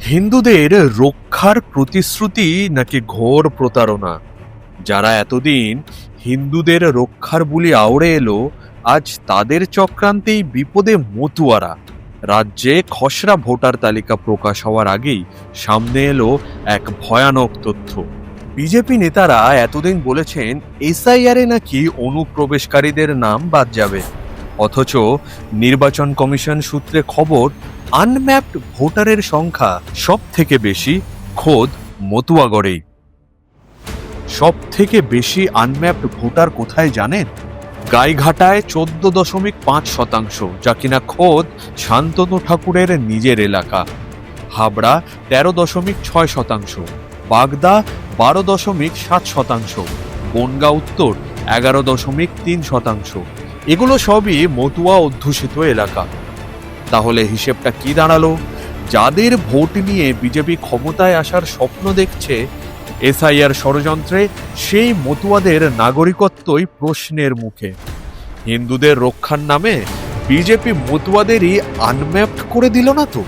হিন্দুদের রক্ষার প্রতিশ্রুতি নাকি ঘোর প্রতারণা? যারা এতদিন হিন্দুদের রক্ষার বুলি আওড়ে এলো, আজ তাদের চক্রান্তেই বিপদে মতুয়ারা। রাজ্যে খসড়া ভোটার তালিকা প্রকাশ হওয়ার আগেই সামনে এলো এক ভয়ানক তথ্য। বিজেপি নেতারা এতদিন বলেছেন এসআইআর এ নাকি অনুপ্রবেশকারীদের নাম বাদ যাবে, অথচ নির্বাচন কমিশন সূত্রে খবর আনম্যাপড ভোটারের সংখ্যা সব থেকে বেশি খোদ মতুয়াগড়েই। সব থেকে বেশি আনম্যাপড ভোটার কোথায় জানেন? গাইঘাটায় 14.5%, যা কিনা খোদ শান্তনু ঠাকুরের নিজের এলাকা। হাবড়া 13.6%, বাগদা 12.7%, বনগাঁ উত্তর 11.3%। এগুলো সবই মতুয়া অধ্যুষিত এলাকা। তাহলে হিসেবটা কি দাঁড়ালো? যাদের ভোট নিয়ে বিজেপি ক্ষমতায় আসার স্বপ্ন দেখছে, এসআইআর ষড়যন্ত্রে সেই মতুয়াদের নাগরিকত্বই প্রশ্নের মুখে। হিন্দুদের রক্ষার নামে বিজেপি মতুয়াদেরই আনম্যাপড করে দিল না তো?